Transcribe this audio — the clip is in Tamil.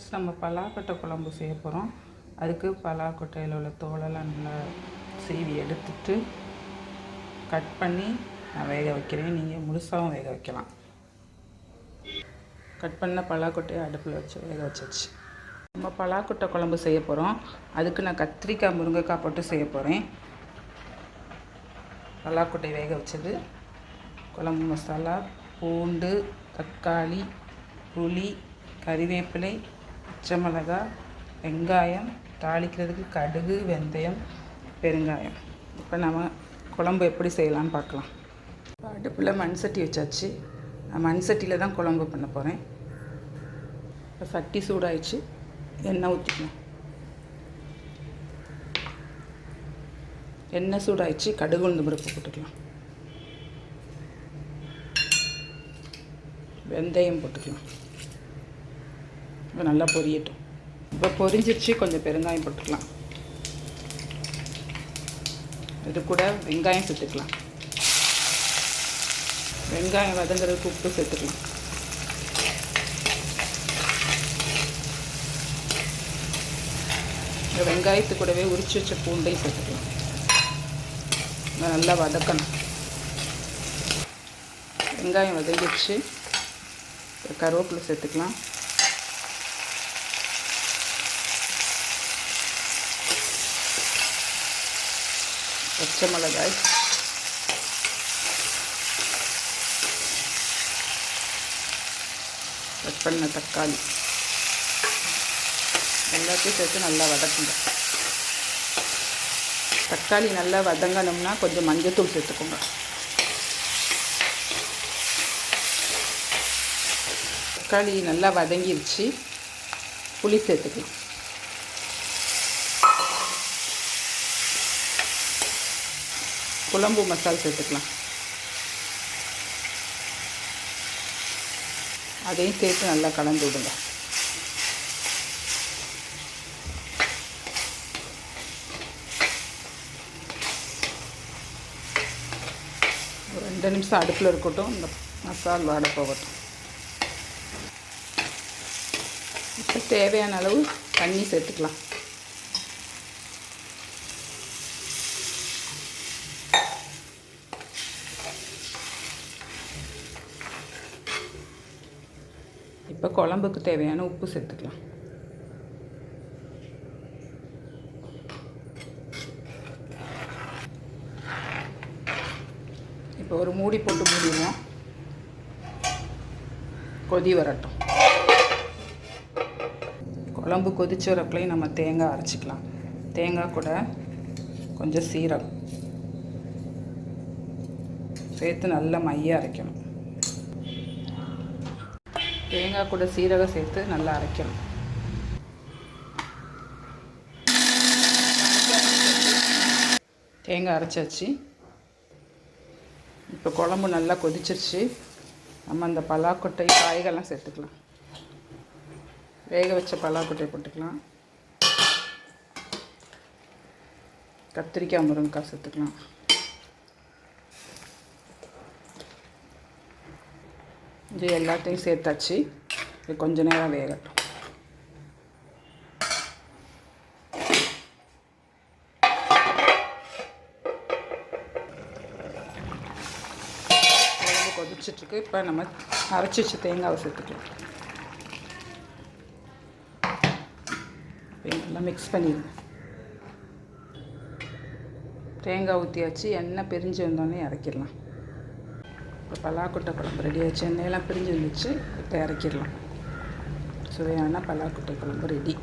நம்ம பலாக்கொட்டை குழம்பு செய்ய போகிறோம். அதுக்கு பலாக்கொட்டையில் உள்ள தோலெல்லாம் நல்லா சீவி எடுத்துட்டு கட் பண்ணி நான் வேக வைக்கிறேன். நீங்கள் முழுசாகவும் வேக வைக்கலாம். கட் பண்ண பலாக்கொட்டையை அடுப்பில் வச்சு வேக வச்சாச்சு. நம்ம பலாக்கொட்டை குழம்பு செய்ய போகிறோம். அதுக்கு நான் கத்திரிக்காய் முருங்கைக்காய் போட்டு செய்ய போகிறேன். பலாக்கொட்டை வேக வச்சது, குழம்பு மசாலா, பூண்டு, தக்காளி, புளி, கறிவேப்பிலை, பச்சை மிளகாய், வெங்காயம், தாளிக்கிறதுக்கு கடுகு, வெந்தயம், பெருங்காயம். இப்போ நம்ம குழம்பு எப்படி செய்யலான்னு பார்க்கலாம். இப்போ அடுப்பில் மண் சட்டி வச்சாச்சு. நான் மண் சட்டியில் தான் குழம்பு பண்ண போகிறேன். இப்போ சட்டி சூடாயிடுச்சு, எண்ணெய் ஊற்றிக்கலாம். எண்ணெய் சூடாயிடுச்சு, கடுகு உளுந்து பருப்பு போட்டுக்கலாம். வெந்தயம் போட்டுக்கலாம். இப்போ நல்லா பொரியட்டும். இப்போ பொரிஞ்சிருச்சு, கொஞ்சம் பெருங்காயம் போட்டுக்கலாம். இது கூட வெங்காயம் சேர்த்துக்கலாம். வெங்காயம் வதங்குறதுக்கு உப்பு சேர்த்துக்கலாம். இந்த வெங்காயத்து கூடவே உரிச்சு வச்ச பூண்டையும் சேர்த்துக்கலாம். நல்லா வதக்கணும். வெங்காயம் வதங்கிடுச்சு, கருவேப்பிலை சேர்த்துக்கலாம். பச்சை மிளகாய், கட் பண்ண தக்காளி எல்லாத்தையும் சேர்த்து நல்லா வதக்குங்க. தக்காளி நல்லா வதங்கணும்னா கொஞ்சம் மஞ்சத்தூள் சேர்த்துக்கோங்க. தக்காளி நல்லா வதங்கிருச்சு, புளி சேர்த்துக்கலாம். குழம்பு மசாலா சேர்த்துக்கலாம். அதையும் சேர்த்து நல்லா கலந்து விடுங்க. ஒரு 2 நிமிஷம் அடுப்பில் இருக்கட்டும், இந்த மசாலா வாட போகட்டும். இப்போ தேவையான அளவு தண்ணி சேர்த்துக்கலாம். இப்போ குழம்புக்கு தேவையான உப்பு சேர்த்துக்கலாம். இப்போ ஒரு மூடி போட்டு மூடிடுவோம். கொதி வரட்டும். குழம்பு கொதிச்சு வரப்பலையும் நம்ம தேங்காய் அரைச்சிக்கலாம். தேங்காய் கூட கொஞ்சம் சீரகம் சேர்த்து நல்லா மைய அரைக்கணும். தேங்காய் கூட சீரகம் சேர்த்து நல்லா அரைக்கணும். தேங்காய் அரைச்சாச்சு. இப்போ குழம்பு நல்லா கொதிச்சிருச்சு. நம்ம அந்த பலாக்கொட்டை காய்கள்லாம் சேர்த்துக்கலாம். வேக வச்ச பலாக்கொட்டை போட்டுக்கலாம். கத்திரிக்காய் முருங்கைக்காய் சேர்த்துக்கலாம். இது எல்லாத்தையும் சேர்த்தாச்சு. இது கொஞ்ச நேரம் வேகட்டும். குழம்பு கொதிச்சிட்ருக்கு. இப்போ நம்ம அரைச்சி வச்சு தேங்காவை சேர்த்துக்கலாம். நல்லா மிக்ஸ் பண்ணிடுங்க. தேங்காய் ஊற்றியாச்சு. எண்ணெய் பிரிஞ்சு வந்தோடனே இறக்கிடலாம். இப்போ பலாக்கொட்டை குழம்பு ரெடி ஆச்சு. எண்ணெயெல்லாம் பிரிஞ்சு வந்துச்சு. இப்போ இறக்கிடலாம். சுவையான பலாக்கொட்டை குழம்பு ரெடி.